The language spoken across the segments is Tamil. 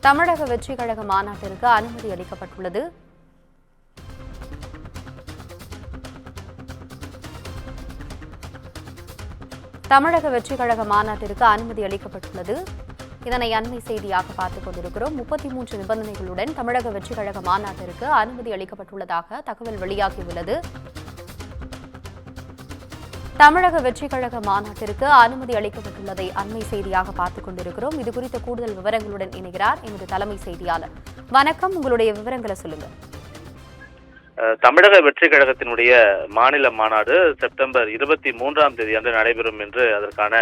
தமிழக வெற்றி கழக மாநாட்டிற்கு அனுமதி அளிக்கப்பட்டுள்ளது. தமிழக வெற்றி கழக மாநாட்டிற்கு அனுமதி அளிக்கப்பட்டுள்ளது. இதனை அண்மை செய்தியாக பார்த்துக் கொண்டிருக்கிறோம். 33 நிபந்தனைகளுடன் தமிழக வெற்றி கழக மாநாட்டிற்கு அனுமதி அளிக்கப்பட்டுள்ளதாக தகவல் வெளியாகியுள்ளது. தமிழக வெற்றி கழக மாநாட்டிற்கு அனுமதி அளிக்கப்பட்டுள்ளதை அண்மை செய்தியாக பார்த்துக் கொண்டிருக்கிறோம். இதுகுறித்த கூடுதல் விவரங்களுடன் இணைகிறார் எமது தலைமை செய்தியாளர். வணக்கம், உங்களுடைய விவரங்களை சொல்லுங்க. தமிழக வெற்றி கழகத்தினுடைய மாநில மாநாடு செப்டம்பர் 23ஆம் தேதி அன்று நடைபெறும் என்று அதற்கான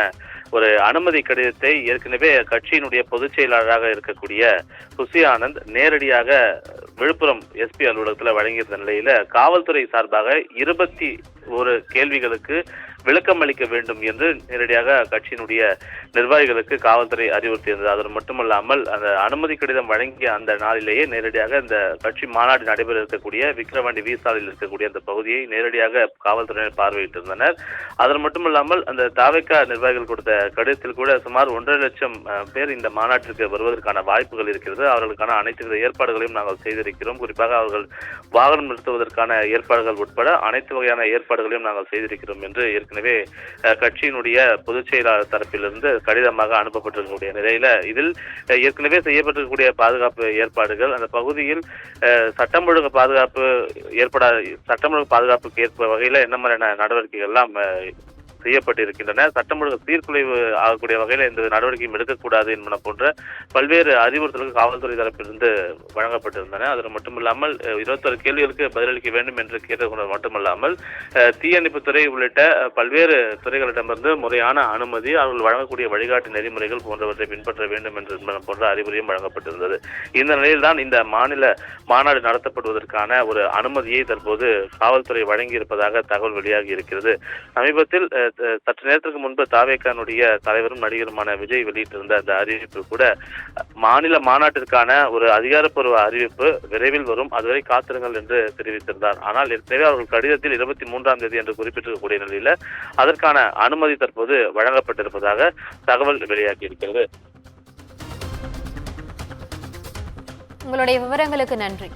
ஒரு அனுமதி கடிதத்தை ஏற்கனவே கட்சியினுடைய பொதுச் செயலாளராக இருக்கக்கூடிய புசி ஆனந்த் நேரடியாக விழுப்புரம் எஸ்பி அலுவலகத்தில் வழங்கியிருந்த நிலையில காவல்துறை சார்பாக 21 கேள்விகளுக்கு விளக்கம் அளிக்க வேண்டும் என்று நேரடியாக கட்சியினுடைய நிர்வாகிகளுக்கு காவல்துறை அறிவுறுத்தியிருந்தது. அது மட்டுமல்லாமல் அந்த அனுமதி கடிதம் வழங்கிய அந்த நாளிலேயே நேரடியாக இந்த கட்சி மாநாடு நடைபெற இருக்கக்கூடிய விக்கிரவாண்டி வீசாலையில் இருக்கக்கூடிய அந்த பகுதியை நேரடியாக காவல்துறையினர் பார்வையிட்டிருந்தனர். அது மட்டுமல்லாமல் அந்த தாவேகா நிர்வாகிகள் கொடுத்த கடிதத்தில் கூட சுமார் 1.5 லட்சம் பேர் இந்த மாநாட்டிற்கு வருவதற்கான வாய்ப்புகள் இருக்கிறது. அவர்களுக்கான அனைத்து வித ஏற்பாடுகளையும் நாங்கள் செய்திருக்கிறோம். குறிப்பாக அவர்கள் வாகனம் நிறுத்துவதற்கான ஏற்பாடுகள் உட்பட அனைத்து வகையான ஏற்பாடுகளையும் நாங்கள் செய்திருக்கிறோம் என்று ஏற்கனவே கட்சியினுடைய பொதுச் செயலாளர் தரப்பிலிருந்து கடிதமாக அனுப்பப்பட்டிருக்கக்கூடிய நிலையில இதில் ஏற்கனவே செய்யப்பட்டிருக்கக்கூடிய பாதுகாப்பு ஏற்பாடுகள் அந்த பகுதியில் சட்டம் ஒழுங்கு பாதுகாப்புக்கு ஏற்ப வகையில என்ன மாதிரியான நடவடிக்கைகள் எல்லாம் செய்யப்பட்டிருக்கின்றன. சட்டம் ஒழுங்கு சீர்குலைவு ஆகக்கூடிய வகையில் எந்த நடவடிக்கையும் எடுக்கக்கூடாது என்பன போன்ற பல்வேறு அறிவுறுத்தல்கள் காவல்துறை தரப்பிலிருந்து வழங்கப்பட்டிருந்தன. அது மட்டுமில்லாமல் 21 கேள்விகளுக்கு பதிலளிக்க வேண்டும் என்று கேட்டுக்கொண்டது மட்டுமல்லாமல் தீயணைப்புத்துறை உள்ளிட்ட பல்வேறு துறைகளிடமிருந்து முறையான அனுமதி, அவர்கள் வழங்கக்கூடிய வழிகாட்டு நெறிமுறைகள் போன்றவற்றை பின்பற்ற வேண்டும் என்று போன்ற அறிவுரையும் வழங்கப்பட்டிருந்தது. இந்த நிலையில்தான் இந்த மாநில மாநாடு நடத்தப்படுவதற்கான ஒரு அனுமதியை தற்போது காவல்துறை வழங்கியிருப்பதாக தகவல் வெளியாகி இருக்கிறது. சமீபத்தில் சற்று நேரத்திற்கு முன்பு தாவேகானுடைய தலைவரும் நடிகருமான விஜய் வெளியிட்டிருந்த அந்த அறிவிப்பு கூட மாநில மாநாட்டிற்கான ஒரு அதிகாரப்பூர்வ அறிவிப்பு விரைவில் வரும், அதுவரை காத்திருங்கள் என்று தெரிவித்திருந்தார். ஆனால் ஏற்கனவே அவர்கள் கடிதத்தில் 23ஆம் தேதி என்று குறிப்பிட்டிருக்கக்கூடிய நிலையில அதற்கான அனுமதி தற்போது வழங்கப்பட்டிருப்பதாக தகவல் வெளியாகி இருக்கிறது. உங்களுடைய விவரங்களுக்கு நன்றி.